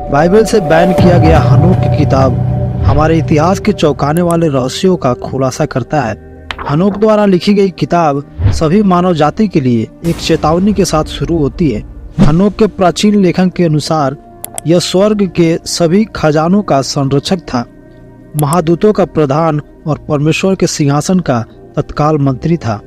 Bible से ban किया गया हनोक की किताब हमारे इतिहास के चौंकाने वाले रहस्यों का खुलासा करता है। हनोक द्वारा लिखी गई किताब सभी मानव जाति के लिए एक चेतावनी के साथ शुरू होती है। हनोक के प्राचीन लेखन के अनुसार यह स्वर्ग के सभी खजानों का संरक्षक था, महादूतों का प्रधान और परमेश्वर के सिंहासन का तत्काल मंत्री था।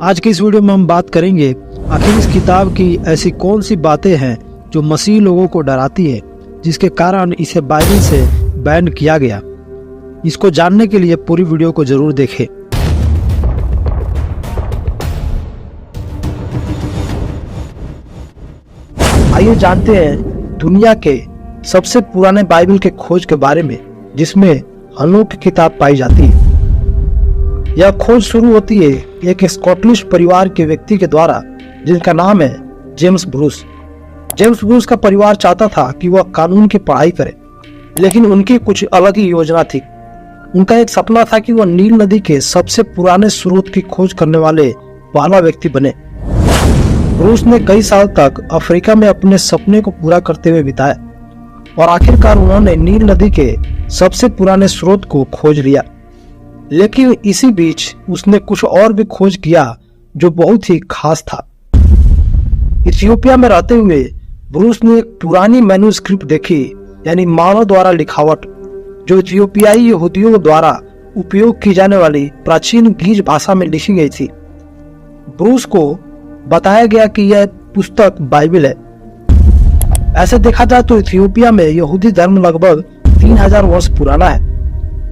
आज की इस वीडियो में हम बात करेंगे आखिर इस किताब की ऐसी कौन सी बातें हैं जो मसीह लोगों को डराती है, जिसके कारण इसे बाइबल से बैन किया गया। इसको जानने के लिए पूरी वीडियो को जरूर देखें। आइए जानते हैं दुनिया के सबसे पुराने बाइबल के खोज के बारे में, जिसमें हनोक की किताब पाई जाती है। यह खोज शुरू होती है एक स्कॉटिश परिवार के व्यक्ति के द्वारा, जिनका नाम है जेम्स ब्रूस। जेम्स ब्रूस का परिवार चाहता था कि वह कानून की पढ़ाई करे, लेकिन उनकी कुछ अलग ही योजना थी। उनका एक सपना था कि वह नील नदी के सबसे पुराने स्रोत की खोज करने वाले पहला व्यक्ति बने। ब्रूस ने कई साल तक अफ्रीका में अपने सपने को पूरा करते हुए बिताया और आखिरकार उन्होंने नील नदी के सबसे पुराने स्रोत को खोज लिया। लेकिन इसी बीच उसने कुछ और भी खोज किया जो बहुत ही खास था। इथियोपिया में रहते हुए ब्रूस ने एक पुरानी मैन्युस्क्रिप्ट देखी, यानी मानव द्वारा लिखावट, जो इथियोपियाई यहूदियों द्वारा उपयोग की जाने वाली प्राचीन गीज भाषा में लिखी गई थी। ब्रूस को बताया गया कि यह पुस्तक बाइबल है। ऐसे देखा जाए तो इथियोपिया में यहूदी धर्म लगभग 3000 वर्ष पुराना है।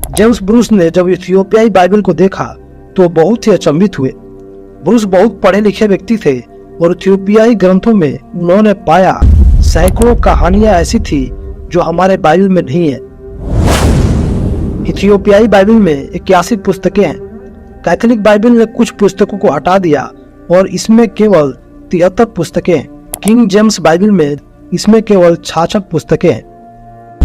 जेम्स ब्रूस ने जब इथियोपियाई बाइबल को देखा तो बहुत ही अचंभित हुए। ब्रूस बहुत पढ़े लिखे व्यक्ति थे और इथियोपियाई ग्रंथों में उन्होंने पाया सैकड़ों कहानियां ऐसी थी जो हमारे बाइबल में नहीं है। इथियोपियाई बाइबल में 81 पुस्तकें हैं। कैथोलिक बाइबल ने कुछ पुस्तकों को हटा दिया और इसमें केवल 73 पुस्तकें हैं। किंग जेम्स बाइबल में इसमें केवल 66 पुस्तकें हैं।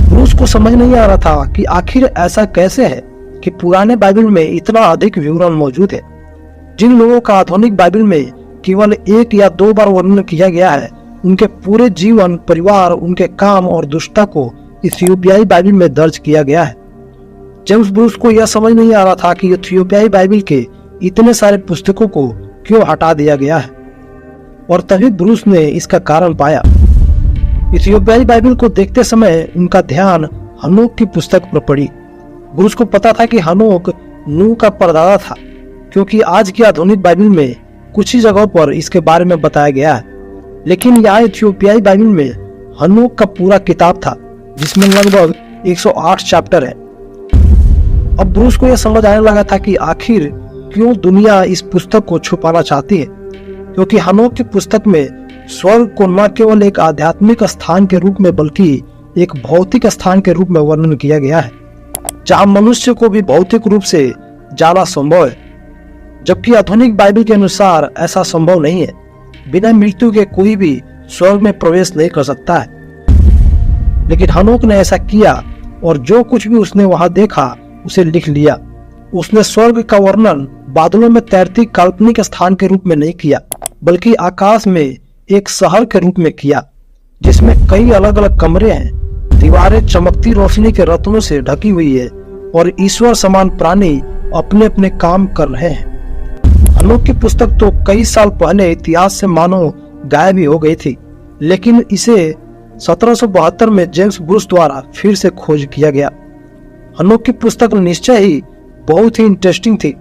ब्रूस को समझ नहीं आ रहा था कि आखिर ऐसा कैसे है कि पुराने बाइबल में इतना अधिक विवरण मौजूद है। जिन लोगों का आधुनिक बाइबल में केवल 1 या 2 बार वर्णन किया गया है, उनके पूरे जीवन, परिवार, उनके काम और दुष्टता को इथियोपियाई बाइबल में दर्ज किया गया है। जेम्स ब्रूस को यह समझ नहीं आ रहा था कि इथियोपियाई बाइबल के इतने सारे पुस्तकों को क्यों हटा दिया गया है, और तभी ब्रूस ने इसका कारण पाया। इथियोपियाई बाइबल को देखते समय उनका ध्यान हनोक की पुस्तक पर पड़ी। ब्रूस को पता था कि हनोक नूह का परदादा था, क्योंकि आज की आधुनिक बाइबल में कुछ ही जगहों पर इसके बारे में बताया गया है। लेकिन यहाँ इथियोपियाई बाइबल में हनोक का पूरा किताब था, जिसमें लगभग 108 चैप्टर है। अब ब्रूस को यह समझ आने लगा था कि आखिर क्यों दुनिया इस पुस्तक को छुपाना चाहती है, क्योंकि हनोक की पुस्तक में स्वर्ग को न केवल एक आध्यात्मिक स्थान के रूप में बल्कि एक भौतिक स्थान के रूप में वर्णन किया गया है, जहाँ मनुष्य को भी भौतिक रूप से जाना संभव है, जबकि आधुनिक बाइबल के अनुसार ऐसा संभव नहीं है। बिना मृत्यु के कोई भी स्वर्ग में प्रवेश नहीं कर सकता है। लेकिन हनोक ने ऐसा किया और जो कुछ भी उसने वहां देखा उसे लिख लिया। उसने स्वर्ग का वर्णन बादलों में तैरती काल्पनिक स्थान के रूप में नहीं किया, बल्कि आकाश में एक शहर के रूप में किया, जिसमें कई अलग अलग कमरे हैं, दीवारें चमकती रोशनी के रत्नों से ढकी हुई है और ईश्वर समान प्राणी अपने अपने काम कर रहे हैं। हनोक की पुस्तक तो कई साल पहले इतिहास से मानो गायब ही हो गई थी, लेकिन इसे 1772 में जेम्स ब्रूस द्वारा फिर से खोज किया गया। हनोक की पुस्तक निश्चय ही बहुत ही इंटरेस्टिंग थी,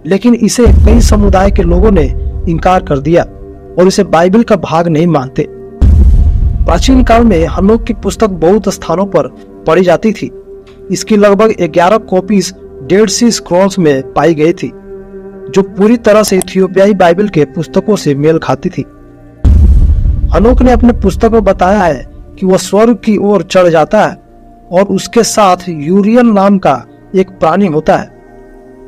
लेकिन इसे कई समुदाय के लोगों ने इनकार कर दिया और इसे बाइबल का भाग नहीं मानते। प्राचीन काल में हनोक की पुस्तक बहुत स्थानों पर पढ़ी जाती थी। इसकी लगभग 11 कॉपीज डेड सी स्क्रॉल्स में पाई गई थी, जो पूरी तरह से इथियोपियाई बाइबल के पुस्तकों से मेल खाती थी। हनोक ने अपने पुस्तक में बताया है कि वह स्वर्ग की ओर चढ़ जाता है और उसके साथ यूरियल नाम का एक प्राणी होता है।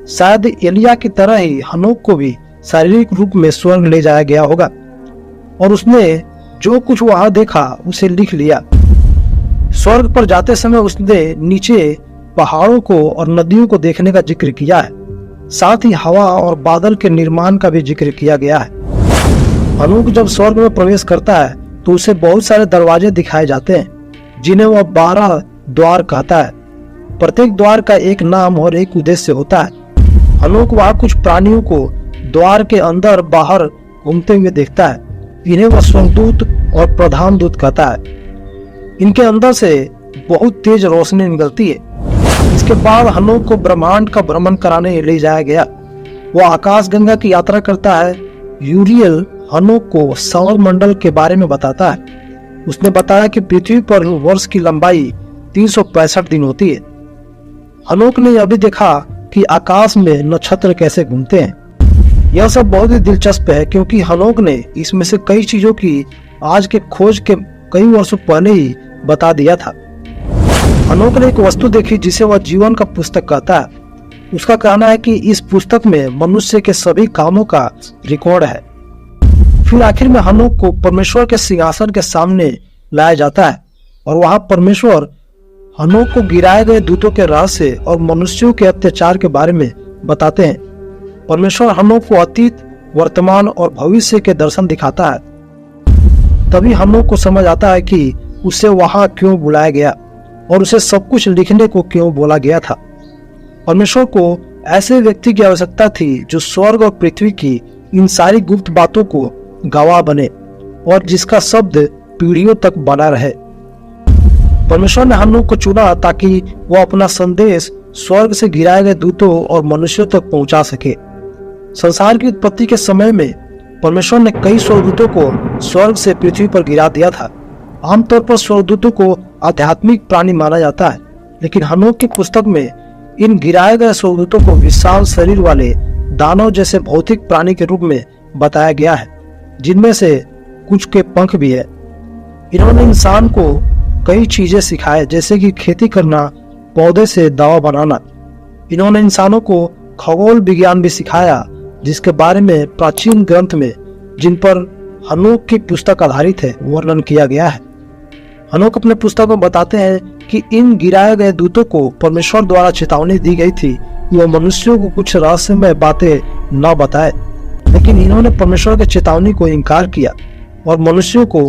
शायद एलिया की तरह ही हनोक को भी शारीरिक रूप में स्वर्ग ले जाया गया होगा और उसने जो कुछ वहां देखा उसे लिख लिया। स्वर्ग पर जाते समय उसने नीचे पहाड़ों को और नदियों को देखने का जिक्र किया है, साथ ही हवा और बादल के निर्माण का भी जिक्र किया गया है। हनोक जब स्वर्ग में प्रवेश करता है तो उसे बहुत सारे दरवाजे दिखाए जाते हैं, जिन्हें वह 12 द्वार कहता है। प्रत्येक द्वार का एक नाम और एक उद्देश्य होता है। हनोक वहाँ कुछ प्राणियों को द्वार के अंदर बाहर घूमते हुए देखता है। इन्हें वह स्वर्गदूत और प्रधान दूत कहता है। इनके अंदर से बहुत तेज रोशनी निकलती है। इसके बाद हनोक को ब्रह्मांड का भ्रमण कराने ले जाया गया। वह आकाश गंगा की यात्रा करता है। यूरियल हनोक को सौर मंडल के बारे में बताता है। उसने बताया कि पृथ्वी पर वर्ष की लंबाई 365 दिन होती है। हनोक ने यह भी देखा कि आकाश में नक्षत्र कैसे घूमते हैं। यह सब बहुत ही दिलचस्प है क्योंकि हनोक ने इसमें से कई चीजों की आज के खोज के कई वर्षों पहले ही बता दिया था। हनोक ने एक वस्तु देखी जिसे वह जीवन का पुस्तक कहता है। उसका कहना है कि इस पुस्तक में मनुष्य के सभी कामों का रिकॉर्ड है। फिर आखिर में हनोक को परमेश्वर के सिंहासन के सामने लाया जाता है और वहां परमेश्वर हनोक को गिराए गए दूतों के रहस्य और मनुष्यों के अत्याचार के बारे में बताते हैं। परमेश्वर हनोक को अतीत, वर्तमान और भविष्य के दर्शन दिखाता है। तभी हनोक को समझ आता है कि उसे वहां क्यों बुलाया गया और उसे सब कुछ लिखने को क्यों बोला गया था। परमेश्वर को ऐसे व्यक्ति की आवश्यकता थी जो स्वर्ग और पृथ्वी की इन सारी गुप्त बातों को गवाह बने और जिसका शब्द पीढ़ियों तक बना रहे। परमेश्वर ने हनोक को चुना ताकि वह अपना संदेश स्वर्ग से गिराए गए दूतों और मनुष्यों तक पहुंचा सके। संसार की उत्पत्ति के समय में परमेश्वर ने कई स्वर्गदूतों को स्वर्ग से पृथ्वी पर गिरा दिया था। आमतौर पर स्वर्गदूतों को आध्यात्मिक प्राणी माना जाता है, लेकिन हनोक की पुस्तक में इन गिराए गए स्वर्गदूतों को विशाल शरीर वाले दानव जैसे भौतिक प्राणी के रूप में बताया गया है, जिनमें से कुछ के पंख भी है। इन्होंने इंसान को कई चीजें सिखाए, जैसे कि खेती करना, पौधे से दवा बनाना। इन्होंने इंसानों को खगोल विज्ञान भी सिखाया, जिसके बारे में प्राचीन ग्रंथ में, जिन पर हनोक की पुस्तक आधारित है, वर्णन किया गया है। हनोक अपने पुस्तक में बताते हैं कि इन गिराए गए दूतों को परमेश्वर द्वारा चेतावनी दी गई थी कि वह मनुष्यों को कुछ रहस्यमय बातें न बताए, लेकिन इन्होंने परमेश्वर की चेतावनी को इनकार किया और मनुष्यों को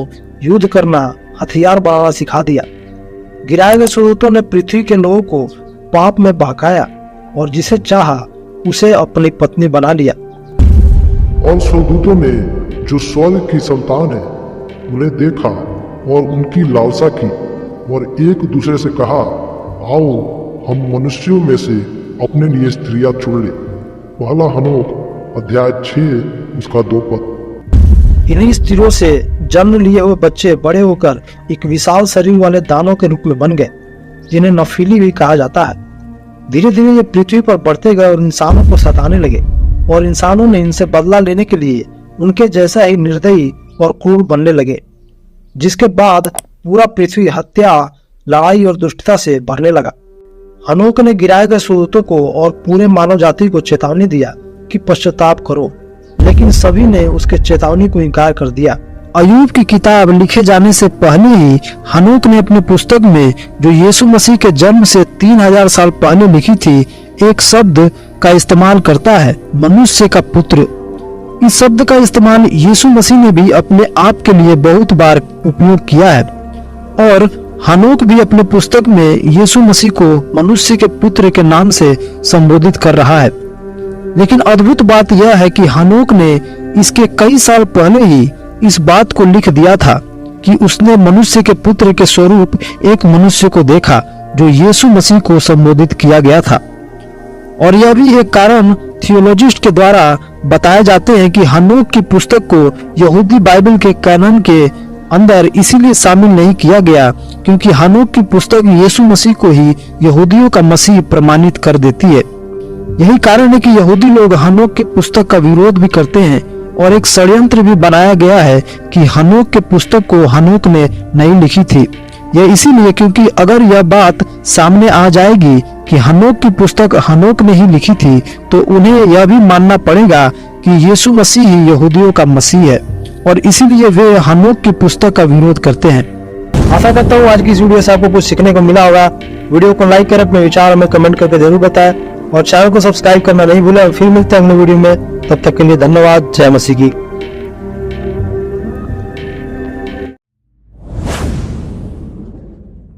युद्ध करना, हथियार बनाना सिखा दिया। गिराए गए स्वर्गदूतों ने पृथ्वी के लोगों को पाप में बहकाया और जिसे चाहा उसे अपनी पत्नी बना लिया। और स्वर्गदूतों ने जो स्वर्ग की संतान है उन्हें देखा और उनकी लालसा की और एक दूसरे से कहा, आओ हम मनुष्यों में से अपने लिए स्त्रियां चुन ले। पहला हनोक अध्याय 6 उसका 2 पद। इन्हीं स्त्रियों से जन्म लिए हुए बच्चे बड़े होकर एक विशाल शरीर वाले दानव के रूप में बन गए, जिन्हें नफीली भी कहा जाता है। धीरे धीरे ये पृथ्वी पर बढ़ते गए और इंसानों को सताने लगे और इंसानों ने इनसे बदला लेने के लिए उनके जैसा ही निर्दयी और क्रूर बनने लगे, जिसके बाद पूरा पृथ्वी हत्या, लड़ाई और दुष्टता से भरने लगा। हनोक ने गिराए गए स्वर्गदूतों को और पूरे मानव जाति को चेतावनी दिया कि पश्चाताप करो, लेकिन सभी ने उसके चेतावनी को इनकार कर दिया। अय्यूब की किताब लिखे जाने से पहले ही हनोक ने अपनी पुस्तक में, जो यीशु मसीह के जन्म से 3000 साल पहले लिखी थी, एक शब्द का इस्तेमाल करता है, मनुष्य का पुत्र। इस शब्द का इस्तेमाल यीशु मसीह ने भी अपने आप के लिए बहुत बार उपयोग किया है और हनोक भी अपने पुस्तक में यीशु मसीह को मनुष्य के पुत्र के नाम से संबोधित कर रहा है। लेकिन अद्भुत बात यह है कि हनोक ने इसके कई साल पहले ही इस बात को लिख दिया था कि उसने मनुष्य के पुत्र के स्वरूप एक मनुष्य को देखा जो यीशु मसीह को संबोधित किया गया था। और यह भी एक कारण थियोलॉजिस्ट के द्वारा बताए जाते हैं कि हनोक की पुस्तक को यहूदी बाइबल के कैनन के अंदर इसीलिए शामिल नहीं किया गया क्योंकि हनोक की पुस्तक यीशु मसीह को ही यहूदियों का मसीह प्रमाणित कर देती है। यही कारण है कि यहूदी लोग हनोक की पुस्तक का विरोध भी करते हैं और एक षड्यंत्र भी बनाया गया है कि हनोक के पुस्तक को हनोक ने नहीं लिखी थी। यह इसीलिए क्योंकि अगर यह बात सामने आ जाएगी कि हनोक की पुस्तक हनोक ने ही लिखी थी, तो उन्हें यह भी मानना पड़ेगा कि यीशु मसीह ही यहूदियों का मसीह है और इसीलिए वे हनोक की पुस्तक का विरोध करते हैं। आशा करता हूँ आज की इस वीडियो से आपको कुछ सीखने को मिला होगा। वीडियो को लाइक करें, अपने विचार हमें कमेंट करके जरूर बताएं और चैनल को सब्सक्राइब करना नहीं भूलें। फिर मिलते हैं अगले वीडियो में, तब तक के लिए धन्यवाद। जय मसीह की।